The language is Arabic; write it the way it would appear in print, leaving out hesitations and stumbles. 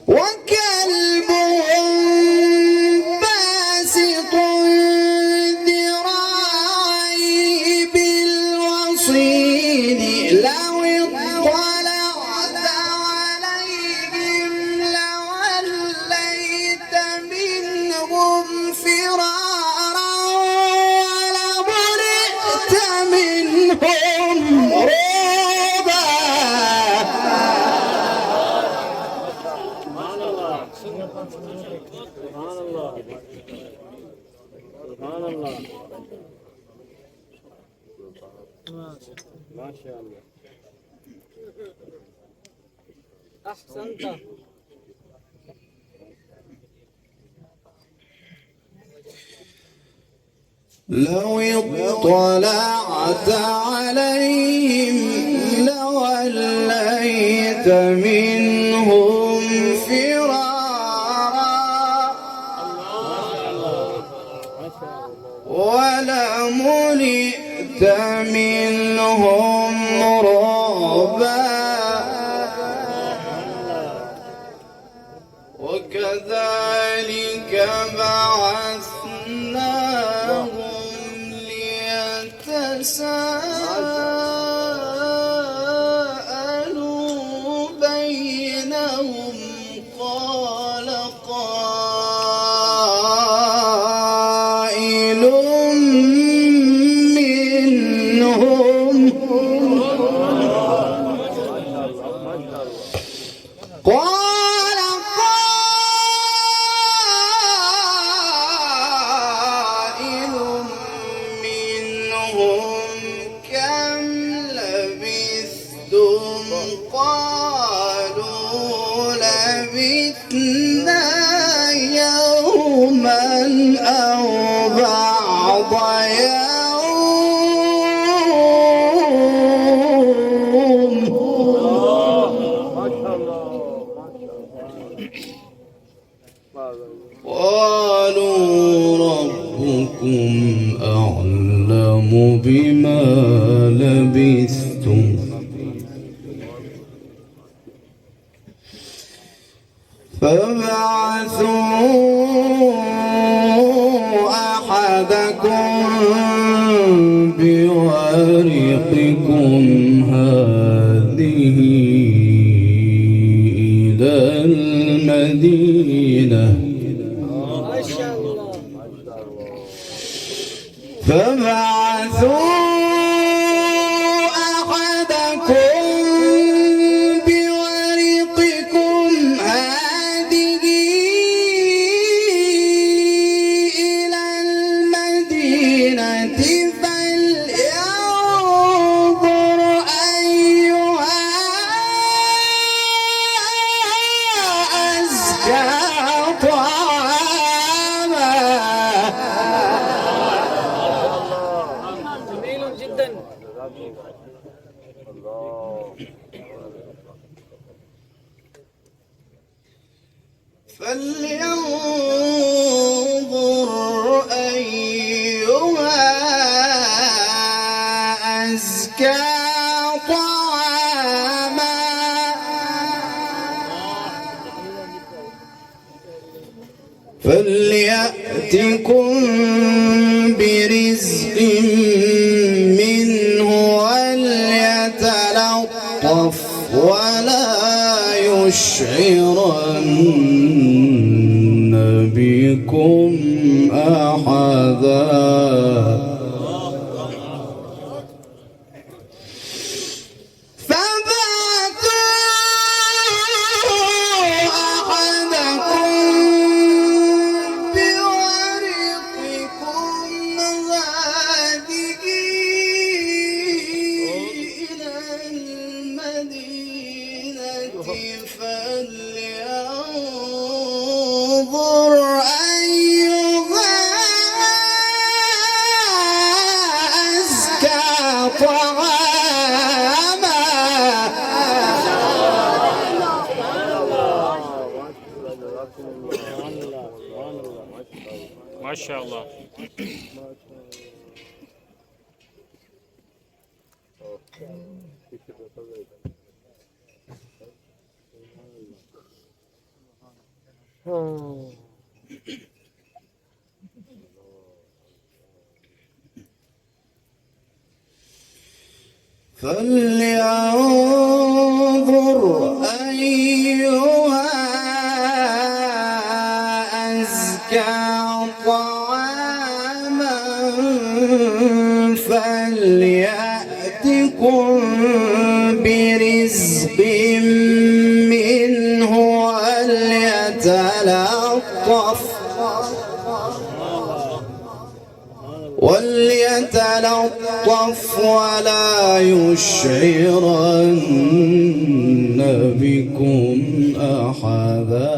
وكلبهم باسط ذراعيه بالوصيد لو اطلعت عليهم لوليت منهم فرارا ولملئت منهم رعبا. سبحان الله سبحان الله ما شاء الله أحسنت. لو اطلعت عليهم لوليت منهم فرارا ولملئت منهم رعبا. وكذلك بعثناهم ليتساءلوا بينهم قال قائل منهم كم لبثتم قالوا لبثنا يوما أو بعض يوم. قالوا ربكم أعلم بما لبثتم فابعثوا أحدكم بورقكم هذه إلى المدينة فابعثوا أحدكم بورقكم هذه إلى المدينة فلينظر أيها أزكى طعاما. جميل جدا. فلينظر أيها أزكى طعاما فليأتكم برزق منه وليتلطف ولا يشعرن بكم أحدا. فلينظر أيها أزكى طعاما ما شاء الله. فلينظر أيها أزكى طعاما فليأتكم برزق منه وليتلطف ولا يشعرن بكم أحدا.